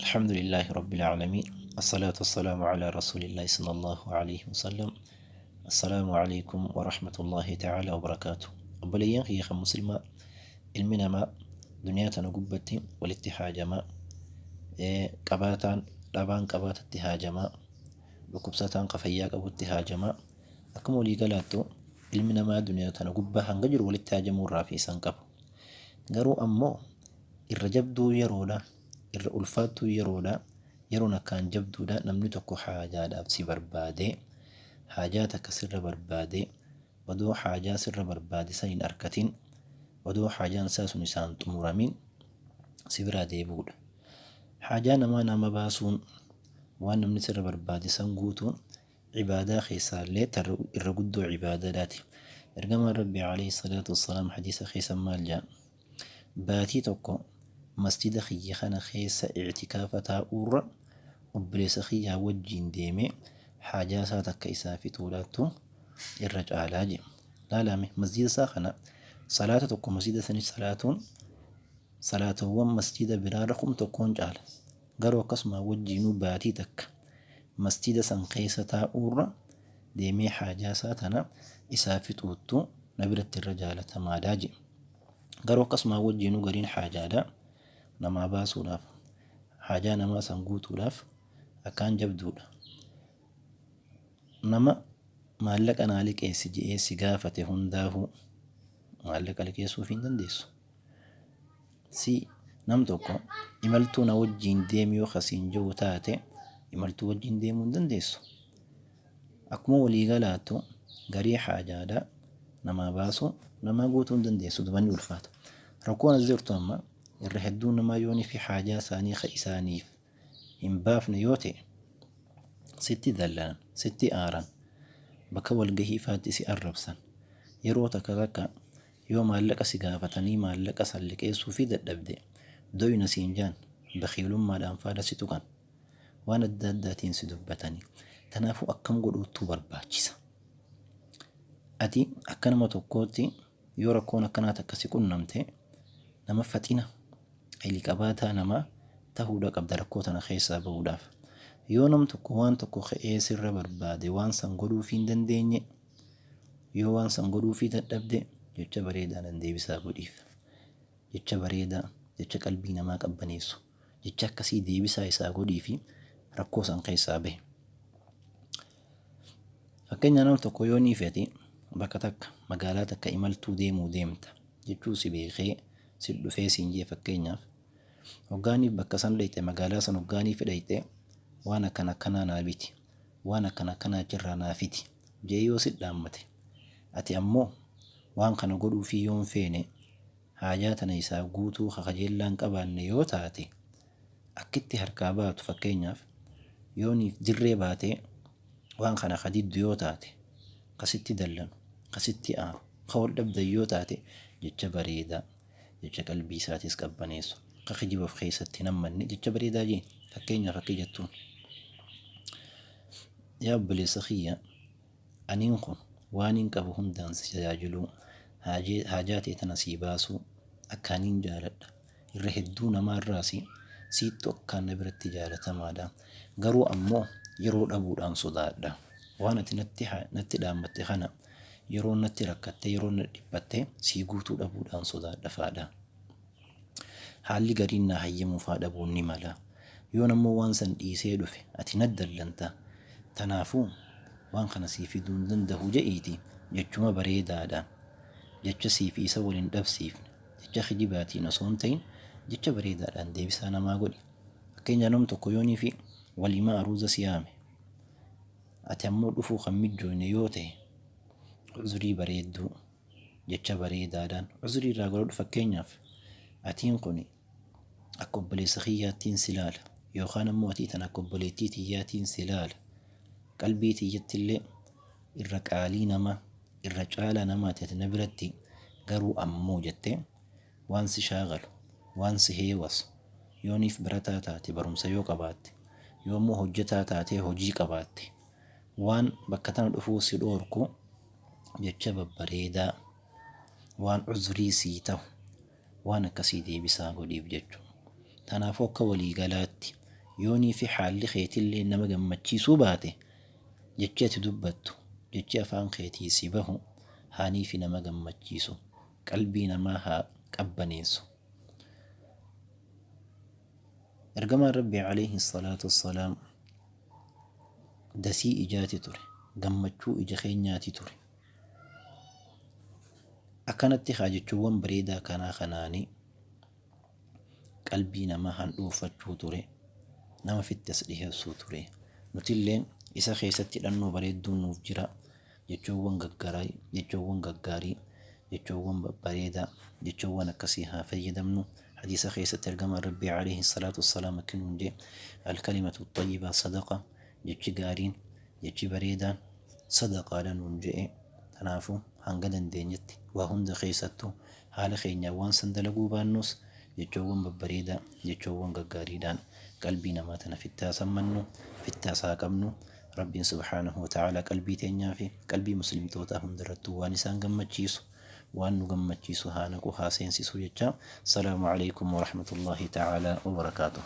الحمد لله رب العالمين، الصلاة والسلام على رسول الله صلى الله عليه وسلم. السلام عليكم ورحمة الله تعالى وبركاته. أبليين خيخ مسلمة علمنا ما دنيا تنقبتي والاتحاج ما قباتان لابان قبات اتحاج ما بكبساتان قفياك أبو اتحاج ما أكمو لي قلاتو علمنا ما دنيا تنقبها هنقجر والاتحاج مرة في سنقب قروا أمو الرجبدو يرولا irra ulfaattuu yeroon akkaan jabduudha. Namni tokko haajaadhaaf si barbaade haajaa takka sirra barbaade odoo haajaa sirra barbaade san hin argatin, odoo haajaan isaa sun isaan xumuramin si biraa deebi'uudha. Haajaa namaa nama baasuun waan namni sirra barbaade san guutuun cibaadaa keessaallee irra guddoo cibaadaadhaati. Ergamaan Rabbii alayhi salaatu wassalaam hadiisa keessan maal jedha? Baatii tokko masjida khiyya kana keessa i'tikaafa taa'uurra obboleessa khiyyaa wajjiin deemee haajaa isaa takka isaa fixuudhaattu irra caalaa jedha. Laalame masjida isaa kana salaata tokko masjida sanii salaatuun salaatawwan masjida biraarra kum tokkoon caala. Garuu akkasuma wajjiinuu baatii takka masjida san keessa taa'uurra deemee haajaa isaa tana isaa fixuuttu na biratti irra jaalatamaadhaa jedha. Garuu akkasuma wajjiinuu gariin haajaadhaa nama baasuudhaaf haajaa namaa san guutuudhaaf akkaan jabduudha. Nama maallaqa naa liqeessi jedhee si gaafate hundaafuu maallaqa liqeessuuf hin dandeessu. Si nam tokko imaltuu na wajjiin deemi yoo kasiin jiru taate imaltuu wajjiin deemuu hin dandeessu. Akkuma waliigalaattu garii haajaadhaa nama baasu nama guutuu hin dandeessu. Dubanni ulfaata. Rakkoon as jirtu amma irra hedduu namaa yoonii fi haajaa isaanii isaaniif hin baafne yoo ta'e sitti dallanan, sitti aaran, bakka walgahii faatti si arrabsan. Yeroo takka yoo maallaqa si gaafatanii maallaqa san liqeessuu fi dadhabde doyna siin jaan bakiilummaadhaan faada si tuqan, waan adda addaatiin si dubbatanii. Kanaafuu akkam godhuutu barbaachisa. Ati akka nama tokkootti yoo rakkoon akkanaa takka si qunnamte nama faxina ili qabaataa namaa ta'uudha qabda rakkoo tana keessaa bahuudhaaf. Yoo nam tokko waan tokko ka'ee sirra barbaade waan san godhuuf hin dandeenye, yoo waan san godhuuf dadhabde jecha bareedaadhaan deebisaa godhiif. Jecha bareedaa, jecha qalbii namaa qabbaneessu, jecha akkasii deebisaa isaa godhii fi rakkoo san keessaa bahe. Fakkeenya nam tokko yoo ni fedhi bakka takka magaalaa takka imaltuu deemuu deemta jechuu si beekee si dhufee siin jee fakkeenyaaf hoggaaniif bakka san dhayxe magaalaa san hoggaaniif dhayxe waan akkanaa naa biti, waan akkanaa jirraa naa fiti jee yoo si dhaammate ati ammoo waan kana godhuufii yoon feene haajaa tana isaa guutuu kajeellaan qabaanne yoo taate akkitti harkaa baatu. Fakkeenyaaf yooniif dirree baatee waan kana kadiddu yoo taate kasitti dallanu, kasitti aaru, kawal dhabdan yoo taate jecha bareedaa, jecha qalbii isaatis qabbaneessu, kijibaaf keessatti nammanne jecha bareedaa jeen. Fakkeenyaaf akka jettuun yaa obboleessa kiyya aniin kun waan hin qabu hundaan si tajaajiluu, haajaa ta'e tana sii baasuu akkaaniin jaaladha. Irra hedduu namaarraas siittu akkaan na biratti jaalatamaadha. Garuu ammoo yeroo dhabuudhaan sodaadha. Waan ati natti dhaammatte kana yeroo natti rakkatte, yeroo na dhiphatte sii guutuu dhabuudhaan sodaadha faadha. Haalli gariin na hayyamuuf dhabuun ni mala. Yoo nammoo waan san dhiisee dhufe ati na dallanta. Tanaafuu waan kana sii fiduu hin danda'u je'iiti jechuma bareedaadhaan, jecha sii fi isa waliin dhabsiifne, jecha kijibaatiin osoo hin ta'in jecha bareedaadhaan deebisaa namaa godhi. Fakkeenya nam tokko yoonii fi waliimaa aruuza siyaame ati ammoo dhufuu kan mijoone yoo ta'e uzurii bareedduu jecha bareedaadhaan uzurii irraa godhadhu. Fakkeenyaaf atiin kun akka obboleessa kiyyaattiin si laala yookaan ammoo atii tan akka obboleettii tiyyaatiin si laala. Qalbii tiyyattillee irra qaalii namaa, irra caalaa namaati ati na biratti. Garuu ammoo jettee waan si shaagalu, waan si heewasu, yooniif barataa taate barumsa yoo qabaatte, yoommoo hojjetaa taatee hojii qabaatte, waan bakka tana dhufuu si dhoorku jecha babbareedaa, waan uzurii sii ta'u waan akkasii deebisaa godhiif jechuudha. Kanaafuu akka waliigalaatti يوني في حال خيتي اللي إنما جمتشي سوباته جتشي دبتو جتشي أفان خيتي سيبه هاني في نما جمتشيسو قلبي نماها كبنيسو. إرجما ربي عليه الصلاة والسلام دسي إجاتي تري جمتشو إجخينياتي تري أكنت خاجتشوان بريدا كان خناني قلبي نما هندوفتشو تري نما في التسليه سوتري نتيلين إسا خيستي لأنه بريدون نوفجرا جتشوان غغاري جتشوان بريدا جتشوان كسيها فيدمنو حديث خيست ترجم ربي عليه الصلاة والسلام كنون دي الكلمة الطيبة صدقة جتش غارين جتش بريدا صدقة لنون جئ تنافو هنگدن دينيت وهند خيستو حال خينيا وان سندلقو بانوس جتشوان بريدا جتشوان غغاري دان قلبي نماتنا في التاسم منو في التاسا قمنو ربي سبحانه وتعالى قلبي تنيافي قلبي مسلم توتا هندرتو وانسان قمتشيسو وأنو قمتشيسو هانكو هاسين سيسو يجا. السلام عليكم ورحمة الله تعالى وبركاته.